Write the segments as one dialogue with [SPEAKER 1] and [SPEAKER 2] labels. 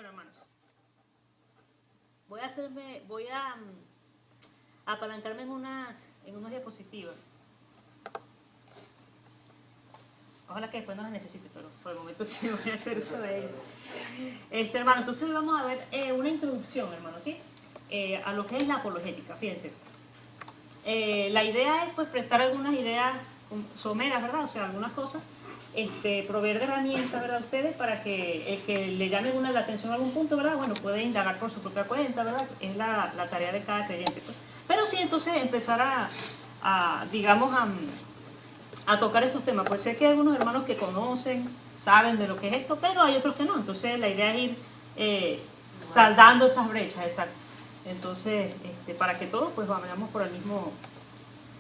[SPEAKER 1] Bueno, hermanos, voy a apalancarme en unas diapositivas. Ojalá que después no las necesite, pero por el momento sí voy a hacer uso de ellas. Hermano, entonces hoy vamos a ver una introducción, hermano, ¿sí? A lo que es la apologética, fíjense. La idea es pues prestar algunas ideas someras, ¿verdad? O sea, algunas cosas, proveer de herramientas, ¿verdad? A ustedes para que el que le llame la atención a algún punto, ¿verdad? Bueno, puede indagar por su propia cuenta, ¿verdad? Es la tarea de cada creyente, pues. Pero sí, entonces empezar digamos, a tocar estos temas. Pues sé que hay algunos hermanos que conocen, saben de lo que es esto, pero hay otros que no. Entonces la idea es ir saldando esas brechas, exacto. Entonces, para que todos pues vayamos por el mismo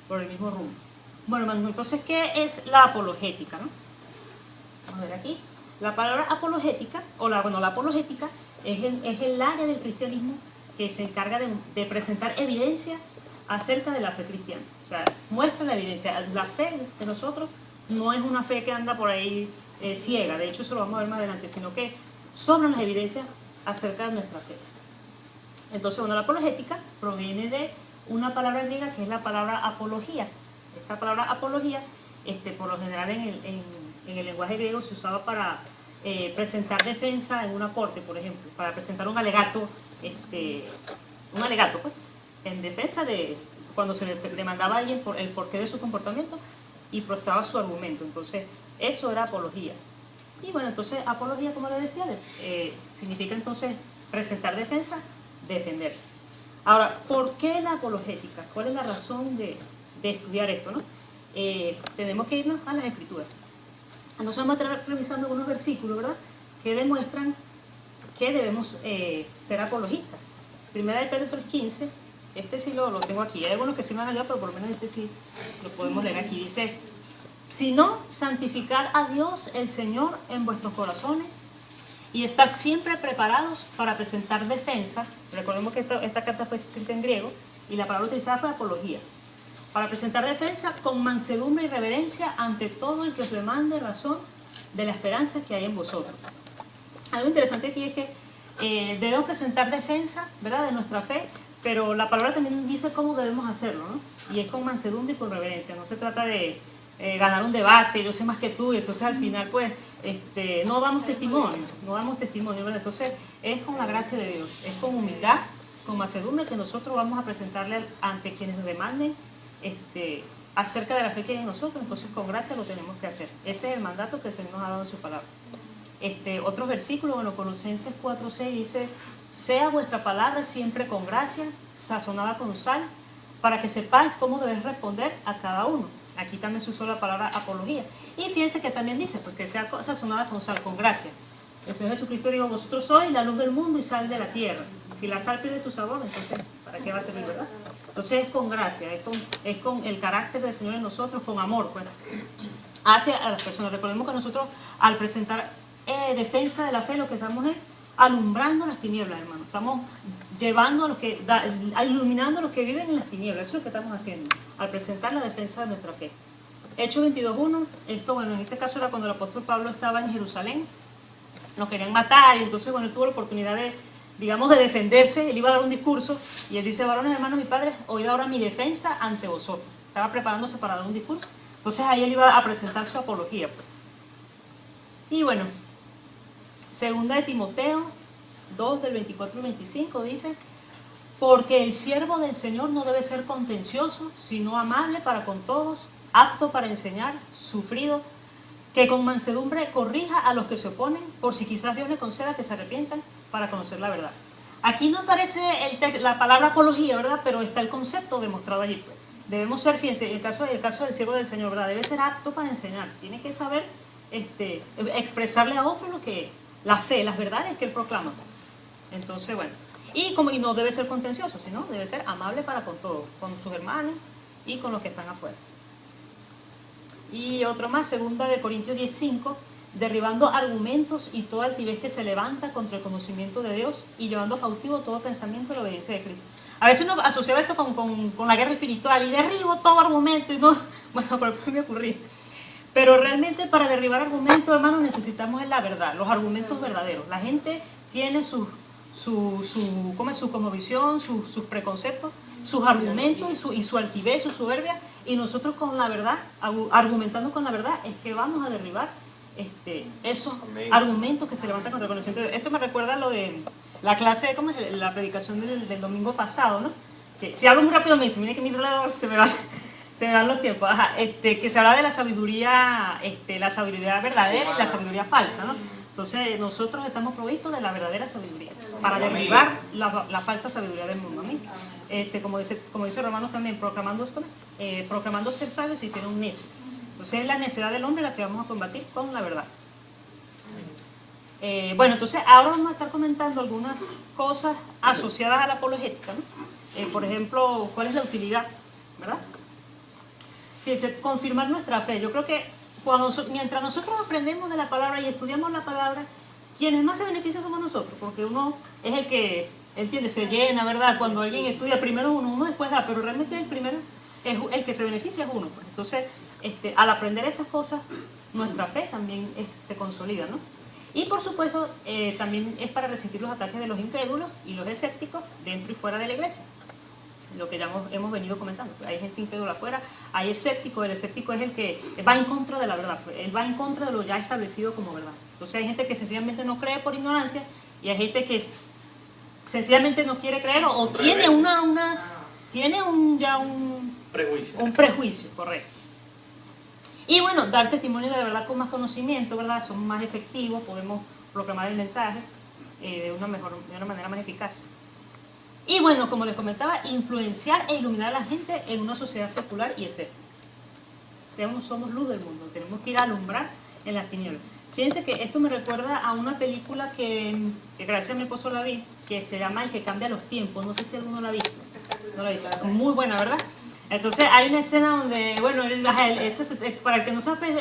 [SPEAKER 1] rumbo. Bueno, hermanos, entonces, ¿qué es la apologética, no? Vamos a ver aquí. La palabra apologética, la apologética es el área del cristianismo que se encarga de presentar evidencia acerca de la fe cristiana. O sea, muestra la evidencia. La fe de nosotros no es una fe que anda por ahí ciega, de hecho eso lo vamos a ver más adelante, sino que sobran las evidencias acerca de nuestra fe. Entonces, bueno, la apologética proviene de una palabra griega que es la palabra apología. Esta palabra apología, por lo general en el lenguaje griego se usaba para presentar defensa en una corte, por ejemplo, para presentar un alegato pues, en defensa de cuando se le demandaba a alguien por el porqué de su comportamiento y prestaba su argumento. Entonces, eso era apología. Y bueno, entonces apología, como les decía, significa entonces presentar defensa, defender. Ahora, ¿por qué la apologética? ¿Cuál es la razón de estudiar esto, no? Tenemos que irnos a las escrituras. Entonces vamos a estar revisando algunos versículos, ¿verdad?, que demuestran que debemos ser apologistas. Primera de Pedro 3:15, sí lo tengo aquí. Hay algunos que sí me han ayudado, pero por lo menos sí lo podemos leer aquí. Dice: sino santificar a Dios el Señor en vuestros corazones y estar siempre preparados para presentar defensa. Recordemos que esta carta fue escrita en griego y la palabra utilizada fue apología. Para presentar defensa con mansedumbre y reverencia ante todo el que os demande razón de la esperanza que hay en vosotros. Algo interesante aquí es que debemos presentar defensa, ¿verdad?, de nuestra fe, pero la palabra también dice cómo debemos hacerlo, ¿no? Y es con mansedumbre y con reverencia. No se trata de ganar un debate, yo sé más que tú, y entonces al final pues no damos testimonio, ¿verdad? Entonces es con la gracia de Dios, es con humildad, con mansedumbre que nosotros vamos a presentarle ante quienes nos demanden acerca de la fe que hay en nosotros. Entonces con gracia lo tenemos que hacer. Ese es el mandato que el Señor nos ha dado en su palabra. Otros versículos, bueno, Colosenses 4:6 dice: sea vuestra palabra siempre con gracia, sazonada con sal, para que sepáis cómo debéis responder a cada uno. Aquí también se usó la palabra apología. Y fíjense que también dice, porque sea sazonada con sal, con gracia. El Señor Jesucristo dijo: vosotros sois la luz del mundo y sal de la tierra. Si la sal pierde su sabor, entonces, ¿para qué va a servir, verdad? Entonces es con gracia, es con el carácter del Señor en nosotros, con amor, pues, hacia a las personas. Recordemos que nosotros, al presentar defensa de la fe, lo que estamos es alumbrando las tinieblas, hermano. Estamos llevando iluminando a los que viven en las tinieblas. Eso es lo que estamos haciendo al presentar la defensa de nuestra fe. Hechos 22:1, bueno, en este caso era cuando el apóstol Pablo estaba en Jerusalén. Lo querían matar y entonces, bueno, él tuvo la oportunidad de defenderse. Él iba a dar un discurso y él dice: varones, hermanos y padres, oíd ahora mi defensa ante vosotros. Estaba preparándose para dar un discurso. Entonces ahí él iba a presentar su apología, pues. Y bueno, segunda de Timoteo 2, del 24 al 25 dice: porque el siervo del Señor no debe ser contencioso, sino amable para con todos, apto para enseñar, sufrido, que con mansedumbre corrija a los que se oponen, por si quizás Dios le conceda que se arrepientan para conocer la verdad. Aquí no aparece la palabra apología, ¿verdad?, pero está el concepto demostrado allí, pues. Debemos ser, fíjense, el caso del siervo del Señor, ¿verdad?, debe ser apto para enseñar, tiene que saber expresarle a otro la fe, las verdades que él proclama. Entonces, bueno, y no debe ser contencioso, sino debe ser amable para con todos, con sus hermanos y con los que están afuera. Y otro más, segunda de Corintios 10:5, derribando argumentos y toda altivez que se levanta contra el conocimiento de Dios y llevando cautivo todo pensamiento a la obediencia de Cristo. A veces uno asociaba esto con la guerra espiritual y derribo todo argumento y no, bueno, pero me ocurrió. Pero realmente para derribar argumentos, hermanos, necesitamos la verdad, los argumentos verdaderos. La gente tiene su cosmovisión, sus preconceptos, sus argumentos y su altivez, su soberbia, y nosotros con la verdad, argumentando con la verdad, es que vamos a derribar esos argumentos que se levantan contra el conocimiento de Dios. Esto me recuerda a lo de la clase, ¿cómo es? La predicación del domingo pasado, ¿no? Que si hablo muy rápido me dice, mire que mi reloj se me van los tiempos. Ajá, que se habla de la sabiduría verdadera y la sabiduría falsa, ¿no? Entonces nosotros estamos provistos de la verdadera sabiduría para derribar la falsa sabiduría del mundo. ¿Sí? Como dice Romanos también, proclamando ser sabios se hicieron necios. Entonces es la necedad del hombre la que vamos a combatir con la verdad. Bueno, entonces ahora vamos a estar comentando algunas cosas asociadas a la apologética, ¿no? Por ejemplo, ¿cuál es la utilidad? ¿Verdad? Fíjense, confirmar nuestra fe. Yo creo que mientras nosotros aprendemos de la palabra y estudiamos la palabra, quienes más se benefician somos nosotros, porque uno es el que, entiende, se llena, ¿verdad? Cuando alguien estudia primero uno después da, pero realmente el primero es el que se beneficia es uno. Pues. Entonces, al aprender estas cosas, nuestra fe también se consolida, ¿no? Y por supuesto, también es para resistir los ataques de los incrédulos y los escépticos dentro y fuera de la iglesia. Lo que ya hemos venido comentando. Hay gente incrédula afuera, hay escépticos, el escéptico es el que va en contra de la verdad, él va en contra de lo ya establecido como verdad. Entonces hay gente que sencillamente no cree por ignorancia y hay gente que sencillamente no quiere creer o tiene un prejuicio, correcto. Y bueno, dar testimonio de la verdad con más conocimiento, ¿verdad? Somos más efectivos, podemos proclamar el mensaje de una manera más eficaz. Y bueno, como les comentaba, influenciar e iluminar a la gente en una sociedad secular y escéptica. Somos luz del mundo, tenemos que ir a alumbrar en las tinieblas. Fíjense que esto me recuerda a una película que gracias a mi esposo la vi, que se llama El que cambia los tiempos. No sé si alguno la ha visto. No la ha visto. Muy buena, ¿verdad? Entonces hay una escena donde, bueno, para el que no sabe,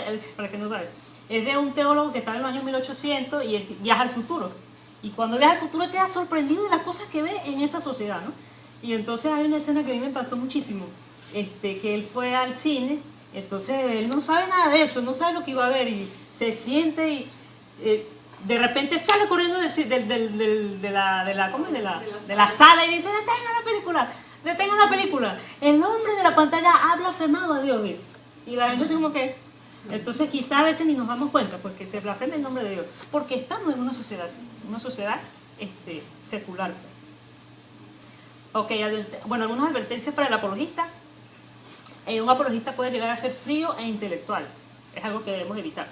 [SPEAKER 1] es de un teólogo que estaba en los años 1800 y él viaja al futuro. Y cuando viaja al futuro queda sorprendido de las cosas que ve en esa sociedad, ¿no? Y entonces hay una escena que a mí me impactó muchísimo, que él fue al cine, entonces él no sabe nada de eso, no sabe lo que iba a ver y se siente y de repente sale corriendo de la sala y dice, detengan la película. El hombre de la pantalla ha blasfemado a Dios, dice. Y la gente dice como que... Entonces quizá a veces ni nos damos cuenta porque se blasfema el nombre de Dios, porque estamos en una sociedad así, una sociedad secular. Ok, bueno, algunas advertencias para el apologista. Un apologista puede llegar a ser frío e intelectual, es algo que debemos evitar.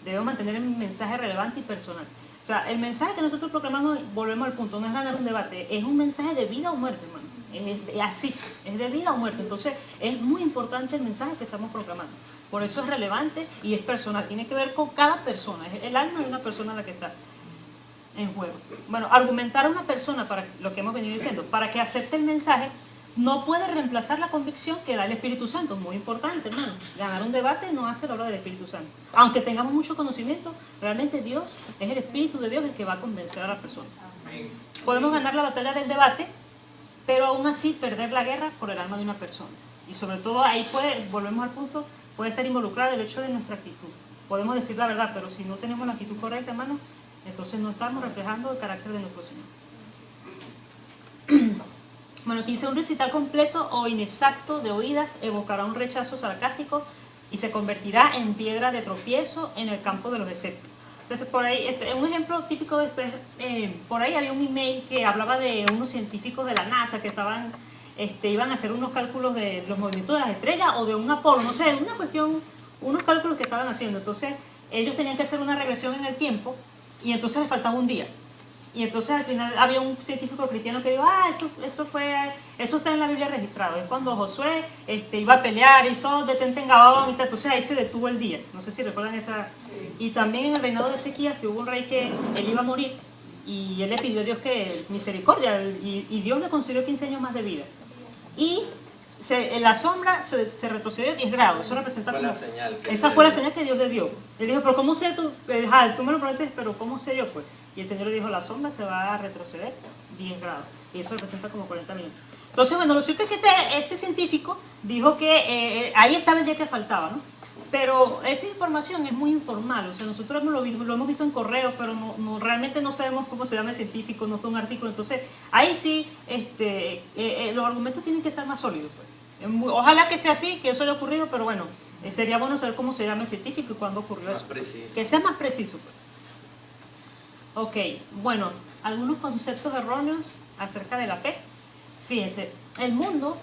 [SPEAKER 1] Debemos mantener el mensaje relevante y personal. O sea, el mensaje que nosotros proclamamos, volvemos al punto, no es ganar un debate, es un mensaje de vida o muerte, hermano. Es así, es de vida o muerte. Entonces es muy importante el mensaje que estamos proclamando. Por eso es relevante y es personal, tiene que ver con cada persona, es el alma de una persona la que está en juego. Bueno, argumentar a una persona, para lo que hemos venido diciendo, para que acepte el mensaje, no puede reemplazar la convicción que da el Espíritu Santo, muy importante, hermano. Ganar un debate no hace la obra del Espíritu Santo. Aunque tengamos mucho conocimiento, realmente Dios, es el Espíritu de Dios el que va a convencer a la persona. Podemos ganar la batalla del debate, pero aún así perder la guerra por el alma de una persona. Y sobre todo ahí volvemos al punto, puede estar involucrado el hecho de nuestra actitud. Podemos decir la verdad, pero si no tenemos la actitud correcta, hermano, entonces no estamos reflejando el carácter de nuestro Señor. Bueno, aquí dice un recital completo o inexacto de oídas evocará un rechazo sarcástico y se convertirá en piedra de tropiezo en el campo de los escépticos. Entonces, por ahí, un ejemplo típico de esto es, por ahí había un email que hablaba de unos científicos de la NASA que iban a hacer unos cálculos de los movimientos de las estrellas o de un Apolo, no sé, una cuestión, unos cálculos que estaban haciendo. Entonces, ellos tenían que hacer una regresión en el tiempo y entonces les faltaba un día. Y entonces al final había un científico cristiano que dijo, eso está en la Biblia registrado. Es cuando Josué iba a pelear, hizo detente en Gabaón y tal. Entonces ahí se detuvo el día. No sé si recuerdan esa. Sí. Y también en el reinado de Ezequías, que hubo un rey que él iba a morir y él le pidió a Dios que misericordia y Dios le concedió 15 años más de vida. Y en la sombra se retrocedió 10 grados. Eso representa como... Esa fue la señal que Dios le dio. Él dijo, pero ¿cómo sé tú? Tú me lo prometes, pero ¿cómo sé yo? Pues. Y el Señor le dijo, la sombra se va a retroceder 10 grados. Y eso representa como 40 minutos. Entonces, bueno, lo cierto es que este científico dijo que ahí estaba el día que faltaba, ¿no? pero esa información es muy informal, o sea, nosotros lo hemos visto en correos, pero realmente no sabemos cómo se llama el científico, no está un artículo, entonces ahí sí los argumentos tienen que estar más sólidos. Pues. Ojalá que sea así, que eso haya ocurrido, pero bueno, sería bueno saber cómo se llama el científico y cuándo ocurrió eso. Que sea más preciso. Pues. Ok, bueno, algunos conceptos erróneos acerca de la fe. Fíjense, el mundo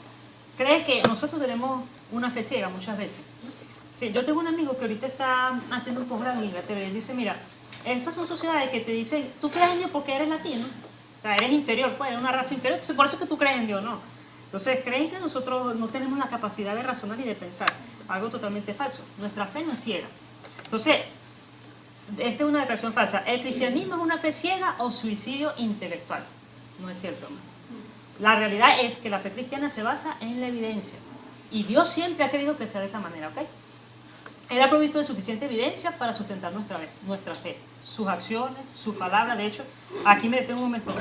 [SPEAKER 1] cree que nosotros tenemos una fe ciega muchas veces. Yo tengo un amigo que ahorita está haciendo un posgrado en Inglaterra y él dice, mira, esas son sociedades que te dicen, tú crees en Dios porque eres latino, o sea, eres inferior, pues, eres una raza inferior, entonces por eso es que tú crees en Dios, no. Entonces creen que nosotros no tenemos la capacidad de razonar y de pensar, algo totalmente falso. Nuestra fe no es ciega. Entonces, esta es una declaración falsa. ¿El cristianismo es una fe ciega o suicidio intelectual? No es cierto. La realidad es que la fe cristiana se basa en la evidencia. Y Dios siempre ha querido que sea de esa manera, ¿ok? Él ha provisto de suficiente evidencia para sustentar nuestra fe, sus acciones, su palabra. De hecho, aquí me detengo un momento.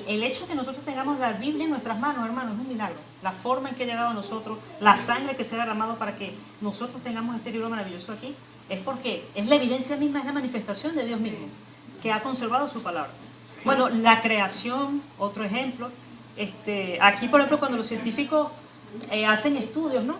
[SPEAKER 1] El hecho de que nosotros tengamos la Biblia en nuestras manos, hermanos, es un milagro. La forma en que ha llegado a nosotros, la sangre que se ha derramado para que nosotros tengamos este libro maravilloso aquí, es porque es la evidencia misma, es la manifestación de Dios mismo, que ha conservado su palabra. Bueno, la creación, otro ejemplo. Aquí, por ejemplo, cuando los científicos hacen estudios, ¿no?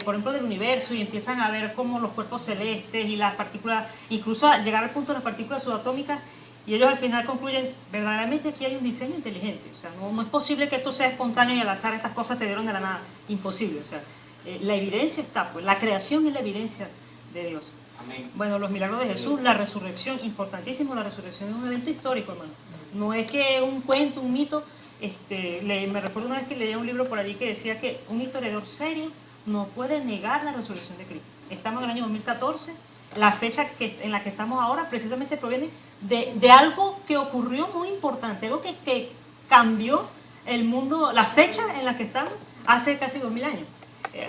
[SPEAKER 1] Por ejemplo, del universo y empiezan a ver cómo los cuerpos celestes y las partículas, incluso a llegar al punto de las partículas subatómicas, y ellos al final concluyen, verdaderamente aquí hay un diseño inteligente. O sea, no es posible que esto sea espontáneo y al azar, estas cosas se dieron de la nada. Imposible. O sea, la evidencia está, pues la creación es la evidencia de Dios. Amén. Bueno, los milagros de Jesús, la resurrección, importantísimo, la resurrección es un evento histórico, hermano. No es que un cuento, un mito. Me recuerdo una vez que leía un libro por allí que decía que un historiador serio no puede negar la resurrección de Cristo. Estamos en el año 2014, la fecha en la que estamos ahora precisamente proviene de algo que ocurrió muy importante, algo que cambió el mundo, la fecha en la que estamos hace casi 2000 años.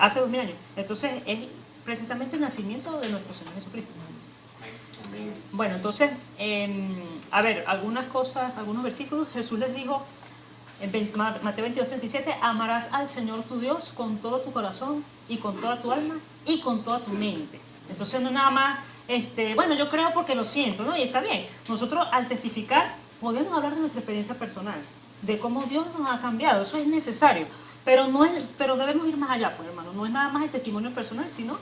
[SPEAKER 1] Hace 2000 años. Entonces es precisamente el nacimiento de nuestro Señor Jesucristo. Bueno, entonces, a ver, algunas cosas, algunos versículos. Jesús les dijo, en Mateo 22:37, amarás al Señor tu Dios con todo tu corazón y con toda tu alma y con toda tu mente. Entonces no es nada más, bueno, yo creo porque lo siento, ¿no? Y está bien. Nosotros al testificar podemos hablar de nuestra experiencia personal, de cómo Dios nos ha cambiado, eso es necesario. Pero debemos ir más allá, pues hermano, no es nada más el testimonio personal, sino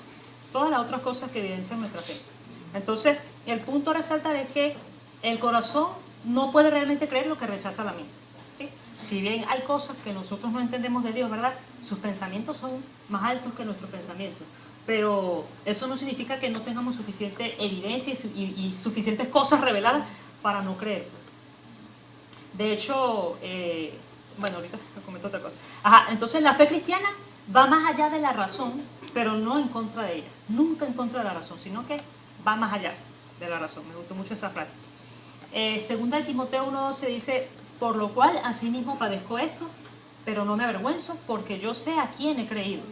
[SPEAKER 1] todas las otras cosas que evidencian nuestra fe. Entonces, el punto a resaltar es que el corazón no puede realmente creer lo que rechaza la mente. ¿Sí? Si bien hay cosas que nosotros no entendemos de Dios, ¿verdad? Sus pensamientos son más altos que nuestros pensamientos. Pero eso no significa que no tengamos suficiente evidencia y suficientes cosas reveladas para no creer. De hecho, bueno, ahorita les comento otra cosa. Entonces la fe cristiana va más allá de la razón, pero no en contra de ella. Nunca en contra de la razón, sino que va más allá de la razón. Me gustó mucho esa frase. Segunda de Timoteo 1:12 dice, por lo cual asimismo padezco esto, pero no me avergüenzo, porque yo sé a quién he creído.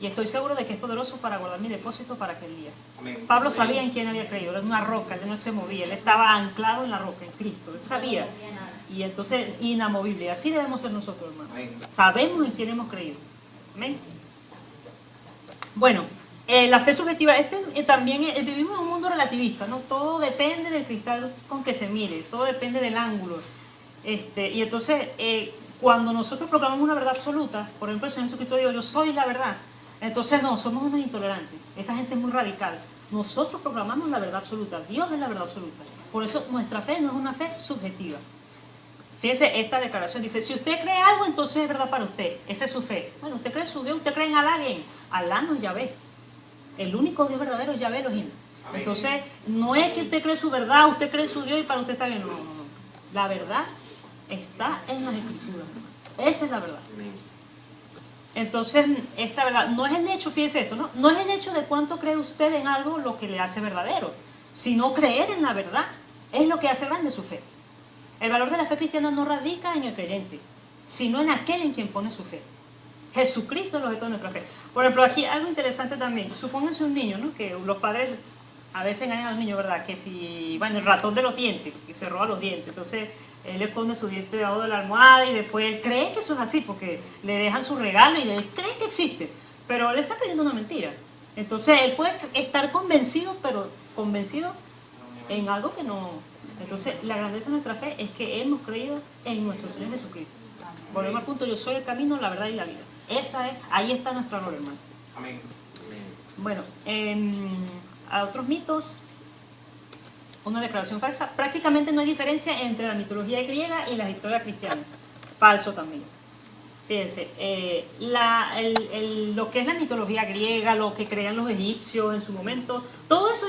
[SPEAKER 1] Y estoy seguro de que es poderoso para guardar mi depósito para aquel día. Amén. Pablo sabía en quién había creído, era una roca, él no se movía, él estaba anclado en la roca, en Cristo, él sabía. Y entonces, inamovible. Así debemos ser nosotros, hermanos. Amén. Sabemos en quién hemos creído. Amén. Bueno, la fe subjetiva, también vivimos en un mundo relativista, ¿no? Todo depende del cristal con que se mire, todo depende del ángulo. Y entonces, cuando nosotros proclamamos una verdad absoluta, por ejemplo, el Señor Jesucristo dijo, yo soy la verdad. Entonces, no, somos unos intolerantes. Esta gente es muy radical. Nosotros proclamamos la verdad absoluta. Dios es la verdad absoluta. Por eso, nuestra fe no es una fe subjetiva. Fíjense, esta declaración dice, si usted cree algo, entonces es verdad para usted. Esa es su fe. Bueno, usted cree en su Dios, usted cree en Alá, bien. Alá no es Yahvé. El único Dios verdadero es Yahvé Elohim. Entonces, no es que usted cree su verdad, usted cree en su Dios y para usted está bien. No, no, no. La verdad está en las Escrituras. Esa es la verdad. Entonces, esta verdad, no es el hecho, fíjense esto, ¿no? No es el hecho de cuánto cree usted en algo lo que le hace verdadero, sino creer en la verdad es lo que hace grande su fe. El valor de la fe cristiana no radica en el creyente, sino en aquel en quien pone su fe. Jesucristo es el objeto de nuestra fe. Por ejemplo, aquí algo interesante también. Supónganse un niño, ¿no? Que los padres a veces engañan al niño, ¿verdad? Que si, bueno, el ratón de los dientes, que se roba los dientes. Entonces, él le pone su diente debajo de la almohada y después él cree que eso es así porque le dejan su regalo y él cree que existe. Pero él está creyendo una mentira. Entonces él puede estar convencido, pero convencido en algo que no. Entonces la grandeza de nuestra fe es que hemos creído en nuestro Señor Jesucristo. Volvemos al punto, yo soy el camino, la verdad y la vida. Ahí está nuestra gloria, hermano.
[SPEAKER 2] Amén.
[SPEAKER 1] Bueno, a otros mitos, una declaración falsa. Prácticamente no hay diferencia entre la mitología griega y las historias cristianas. Falso también. Fíjense, lo que es la mitología griega, lo que creían los egipcios en su momento, todo eso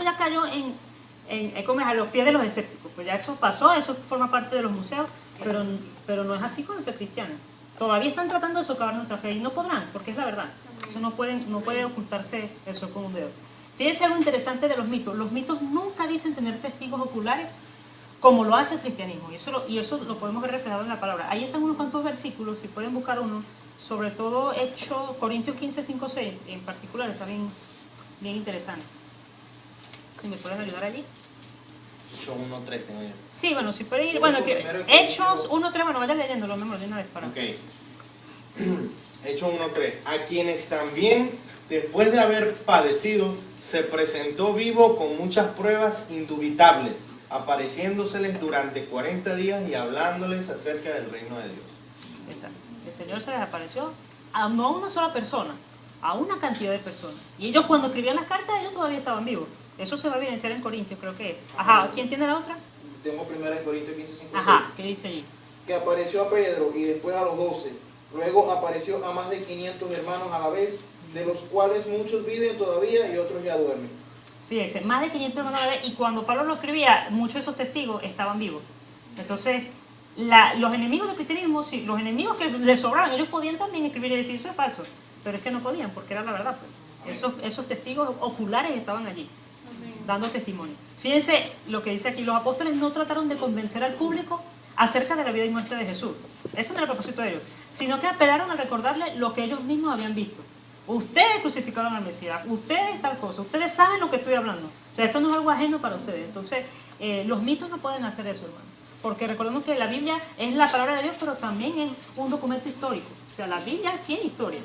[SPEAKER 1] ya cayó a los pies de los escépticos. Pues ya eso pasó, eso forma parte de los museos, pero no es así con la fe cristiana. Todavía están tratando de socavar nuestra fe y no podrán, porque es la verdad. Eso no puede ocultarse eso con un dedo. Fíjense algo interesante de los mitos. Los mitos nunca dicen tener testigos oculares como lo hace el cristianismo. Y eso lo podemos ver reflejado en la palabra. Ahí están unos cuantos versículos, si pueden buscar uno, sobre todo Corintios 15, 5, 6, en particular, está bien interesante. Si me pueden ayudar allí.
[SPEAKER 2] Hechos 1.3 tengo yo.
[SPEAKER 1] Sí, bueno, si pueden ir. Bueno, Hechos 1.3, bueno, vayan leyéndolo, mejor de una vez para.
[SPEAKER 2] Ok. Hechos 1.3. A quienes también, después de haber padecido, se presentó vivo con muchas pruebas indubitables, apareciéndoseles durante 40 días y hablándoles acerca del reino de Dios.
[SPEAKER 1] Exacto. El Señor se les apareció no a una sola persona, a una cantidad de personas. Y ellos cuando escribían las cartas, ellos todavía estaban vivos. Eso se va a evidenciar en Corintios, creo que es. Ajá, ¿quién tiene la otra?
[SPEAKER 3] Tengo primera en Corintios 15, 5, 6.
[SPEAKER 1] Ajá, ¿qué dice allí?
[SPEAKER 3] Que apareció a Pedro y después a los 12. Luego apareció a más de 500 hermanos a la vez, de los cuales muchos viven todavía y otros ya duermen.
[SPEAKER 1] Fíjense, más de 500 hermanos a la vez, y cuando Pablo lo escribía, muchos de esos testigos estaban vivos. Entonces, los enemigos del cristianismo, sí, los enemigos que les sobraban, ellos podían también escribir y decir, eso es falso, pero es que no podían, porque era la verdad. Pues. Esos testigos oculares estaban allí, dando testimonio. Fíjense lo que dice aquí, los apóstoles no trataron de convencer al público acerca de la vida y muerte de Jesús. Ese no era el propósito de ellos, sino que apelaron a recordarle lo que ellos mismos habían visto. Ustedes crucificaron al Mesías, ustedes tal cosa, ustedes saben lo que estoy hablando. O sea, esto no es algo ajeno para ustedes. Entonces, los mitos no pueden hacer eso, hermano. Porque recordemos que la Biblia es la palabra de Dios, pero también es un documento histórico. O sea, la Biblia tiene historia.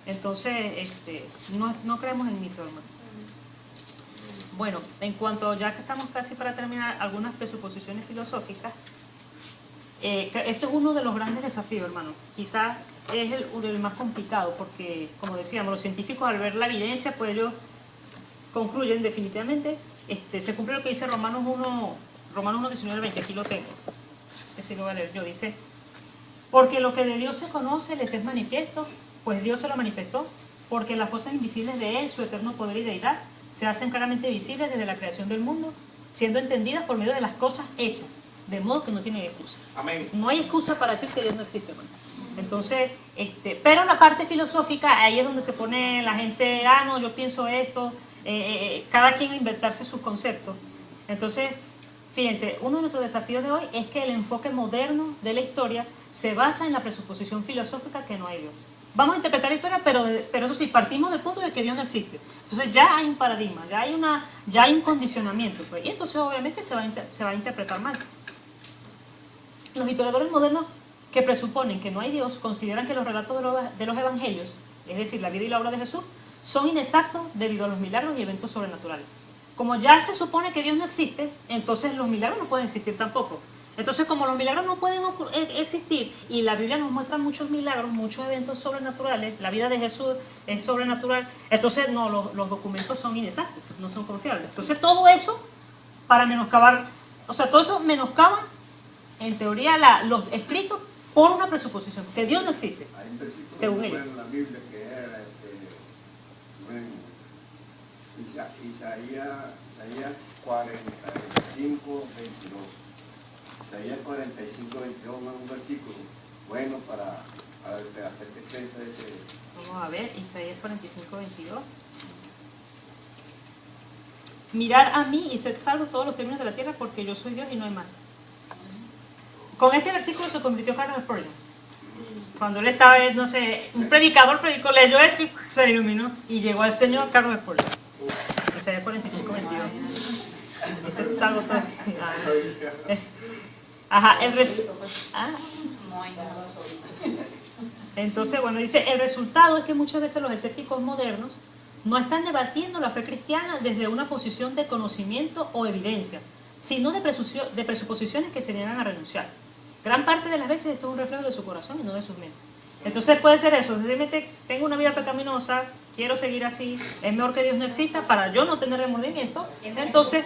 [SPEAKER 1] Entonces, no creemos en mitos, hermano. Bueno, en cuanto, ya que estamos casi para terminar, algunas presuposiciones filosóficas. Esto es uno de los grandes desafíos, hermano. Quizás es el más complicado, porque, como decíamos, los científicos al ver la evidencia, pues ellos concluyen definitivamente, se cumple lo que dice Romanos 1, 19, 20, aquí lo tengo. Ese lo voy a leer yo, dice, porque lo que de Dios se conoce les es manifiesto, pues Dios se lo manifestó, porque las cosas invisibles de Él, su eterno poder y deidad, se hacen claramente visibles desde la creación del mundo, siendo entendidas por medio de las cosas hechas, de modo que no tienen excusa.
[SPEAKER 2] Amén.
[SPEAKER 1] No hay excusa para decir que Dios no existe, hermano. Entonces, pero la parte filosófica, ahí es donde se pone la gente, no, yo pienso esto, cada quien a inventarse sus conceptos. Entonces, fíjense, uno de nuestros desafíos de hoy es que el enfoque moderno de la historia se basa en la presuposición filosófica que no hay Dios. Vamos a interpretar la historia, pero eso sí, partimos del punto de que Dios no existe. Entonces ya hay un paradigma, ya hay un condicionamiento, pues, y entonces obviamente se va a interpretar mal. Los historiadores modernos que presuponen que no hay Dios consideran que los relatos de los evangelios, es decir, la vida y la obra de Jesús, son inexactos debido a los milagros y eventos sobrenaturales. Como ya se supone que Dios no existe, entonces los milagros no pueden existir tampoco. Entonces, como los milagros no pueden existir, y la Biblia nos muestra muchos milagros, muchos eventos sobrenaturales, la vida de Jesús es sobrenatural, entonces no, los documentos son inexactos, no son confiables. Entonces, todo eso, para menoscabar, o sea, todo eso menoscaba, en teoría, los escritos por una presuposición, que Dios no existe,
[SPEAKER 4] hay un versículo
[SPEAKER 1] según
[SPEAKER 4] muy
[SPEAKER 1] ellos.
[SPEAKER 4] bueno en la Biblia que era Isaías 45, 22. Isaías 45, 22 es un versículo bueno para hacer que piense ese.
[SPEAKER 1] Vamos a ver, Isaías 45, 22. Mirad a mí y sed salvos todos los términos de la tierra, porque yo soy Dios y no hay más. Con este versículo se convirtió Carlos Spurgeon. Cuando él estaba, no sé, un predicador predicó, leyó esto y se iluminó. Y llegó al Señor Carlos Spurgeon. Isaías 45, 22. Y sed salvos todos. Ajá, entonces, bueno, dice, el resultado es que muchas veces los escépticos modernos no están debatiendo la fe cristiana desde una posición de conocimiento o evidencia, sino de presuposiciones que se niegan a renunciar. Gran parte de las veces esto es un reflejo de su corazón y no de sus mentes. Entonces puede ser eso, simplemente tengo una vida pecaminosa, quiero seguir así, es mejor que Dios no exista para yo no tener remordimiento, entonces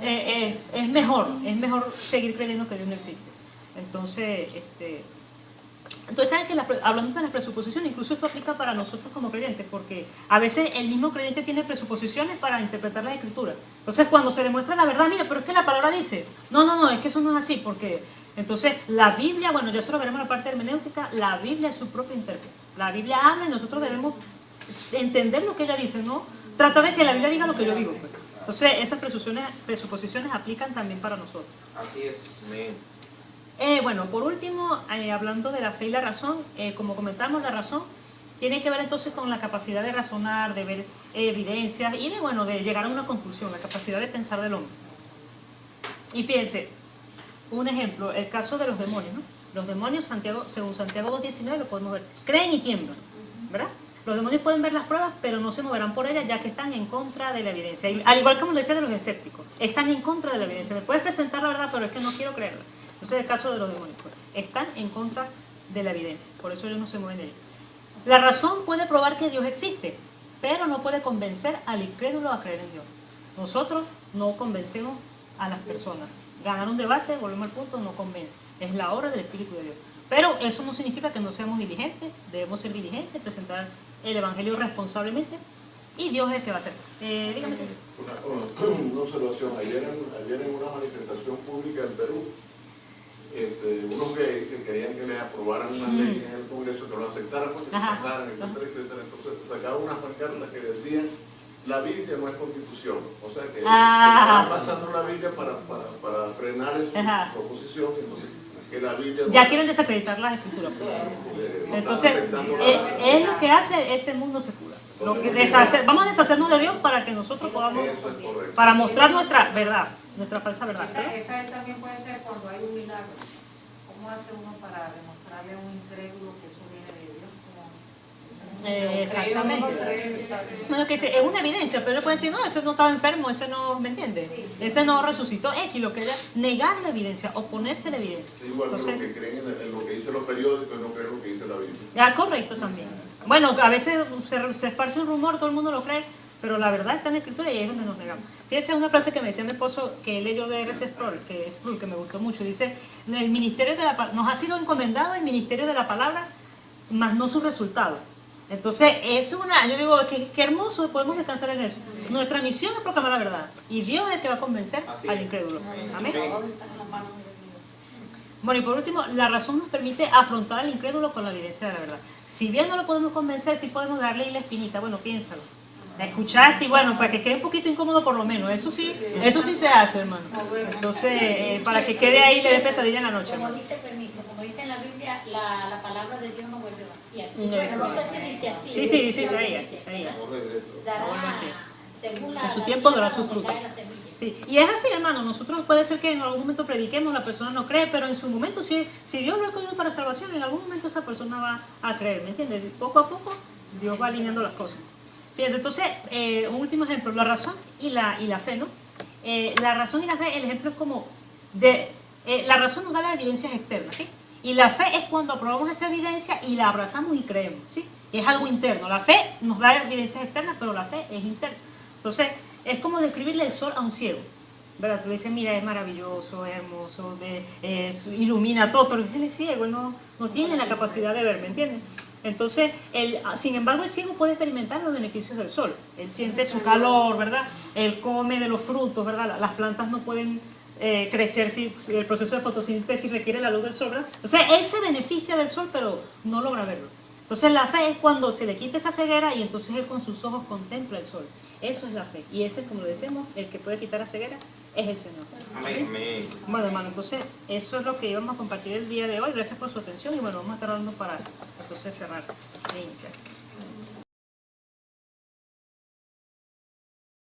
[SPEAKER 1] es mejor seguir creyendo que Dios no existe. Entonces, saben que hablando de las presuposiciones, incluso esto aplica para nosotros como creyentes, porque a veces el mismo creyente tiene presuposiciones para interpretar las escrituras. Entonces cuando se le muestra la verdad, mira, pero es que la palabra dice, no, es que eso no es así, porque entonces la Biblia, bueno, ya solo veremos la parte hermenéutica, la Biblia es su propio intérprete. La Biblia habla y nosotros debemos entender lo que ella dice, no tratar de que la Biblia diga lo que yo digo. Entonces esas presuposiciones aplican también para nosotros.
[SPEAKER 2] Así es. Amén.
[SPEAKER 1] Bueno, por último, hablando de la fe y la razón, como comentamos, la razón tiene que ver entonces con la capacidad de razonar, de ver evidencias y de llegar a una conclusión, la capacidad de pensar del hombre. Y fíjense, un ejemplo, el caso de los demonios, ¿no? Los demonios, según Santiago 2:19, lo podemos ver, creen y tiemblan, ¿verdad? Los demonios pueden ver las pruebas, pero no se moverán por ellas, ya que están en contra de la evidencia. Y, al igual como le decía de los escépticos, están en contra de la evidencia. Me puedes presentar la verdad, pero es que no quiero creerla. Entonces, el caso de los demonios, pues, están en contra de la evidencia, por eso ellos no se mueven de ella. La razón puede probar que Dios existe, pero no puede convencer al incrédulo a creer en Dios. Nosotros no convencemos a las personas. Ganar un debate, volvemos al punto, no convence. Es la obra del Espíritu de Dios. Pero eso no significa que no seamos diligentes, debemos ser diligentes, presentar el Evangelio responsablemente, y Dios es el que va a hacer. Dígame.
[SPEAKER 5] Una observación, ayer en una manifestación pública en Perú, unos que querían que le aprobaran una ley en el Congreso, que lo aceptaran, porque se pasaran, etcétera. Entonces sacaban unas pancartas que decían: la Biblia no es constitución. O sea que se estaba pasando la Biblia para frenar su proposición. Entonces, que la Biblia
[SPEAKER 1] ya quieren desacreditar las escrituras. Entonces, es lo que hace este mundo secular. Vamos a deshacernos de Dios para que nosotros podamos, para mostrar nuestra verdad, nuestra falsa verdad.
[SPEAKER 6] Esa también puede ser cuando hay un milagro. ¿Cómo hace uno para demostrarle a un incrédulo que eso viene de Dios?
[SPEAKER 1] Exactamente. Bueno, que es una evidencia, pero él puede decir, no, ese no estaba enfermo, ese no, ¿me entiendes? Ese no resucitó, lo que es negar la evidencia, oponerse a la evidencia.
[SPEAKER 5] Sí, igual que los que creen en lo que dicen los periódicos y no creen lo que dice la Biblia.
[SPEAKER 1] Correcto también. Bueno, a veces se esparce un rumor, todo el mundo lo cree, pero la verdad está en la Escritura y ahí es donde nos negamos. Fíjense una frase que me decía mi esposo, que él leyó de R.C. Sproul, que me gustó mucho. Dice, el ministerio de nos ha sido encomendado el ministerio de la palabra, mas no su resultado. Entonces, yo digo, qué hermoso, podemos descansar en eso. Nuestra misión es proclamar la verdad, y Dios es el que va a convencer al incrédulo. Amén. Bueno, y por último, la razón nos permite afrontar al incrédulo con la evidencia de la verdad. Si bien no lo podemos convencer, sí podemos darle ahí la espinita. Bueno, piénsalo. Escucharte y bueno, para que quede un poquito incómodo por lo menos. Eso sí se hace, hermano. Entonces, para que quede ahí, le dé pesadilla en la noche.
[SPEAKER 7] Como dice en la Biblia, la palabra de Dios no vuelve vacía. Bueno, no sé si dice así.
[SPEAKER 1] Sí, dice Isaías. En su tiempo dará su fruto. Sí, y es así, hermano. Nosotros puede ser que en algún momento prediquemos, la persona no cree, pero en su momento, si Dios lo ha escogido para salvación, en algún momento esa persona va a creer, ¿me entiendes? Poco a poco, Dios va alineando las cosas. Fíjense, entonces, un último ejemplo, la razón y la fe, ¿no? La razón y la fe, el ejemplo es como, la razón nos da las evidencias externas, ¿sí? Y la fe es cuando aprobamos esa evidencia y la abrazamos y creemos, ¿sí? Es algo interno. La fe nos da evidencias externas, pero la fe es interna. Entonces, es como describirle el sol a un ciego, ¿verdad? Tú le dices, mira, es maravilloso, es hermoso, ilumina todo, pero él es ciego, él no tiene la capacidad de ver, ¿me entiendes? Entonces, sin embargo, el ciego puede experimentar los beneficios del sol. Él siente su calor, ¿verdad? Él come de los frutos, ¿verdad? Las plantas no pueden crecer si el proceso de fotosíntesis requiere la luz del sol, ¿verdad? Entonces, él se beneficia del sol, pero no logra verlo. Entonces, la fe es cuando se le quita esa ceguera y entonces él con sus ojos contempla el sol. Eso es la fe. Y ese, como decimos, el que puede quitar la ceguera es el Señor.
[SPEAKER 2] Amén.
[SPEAKER 1] Bueno, hermano, entonces eso es lo que íbamos a compartir el día de hoy. Gracias por su atención y bueno, vamos a estar hablando para entonces cerrar e iniciar.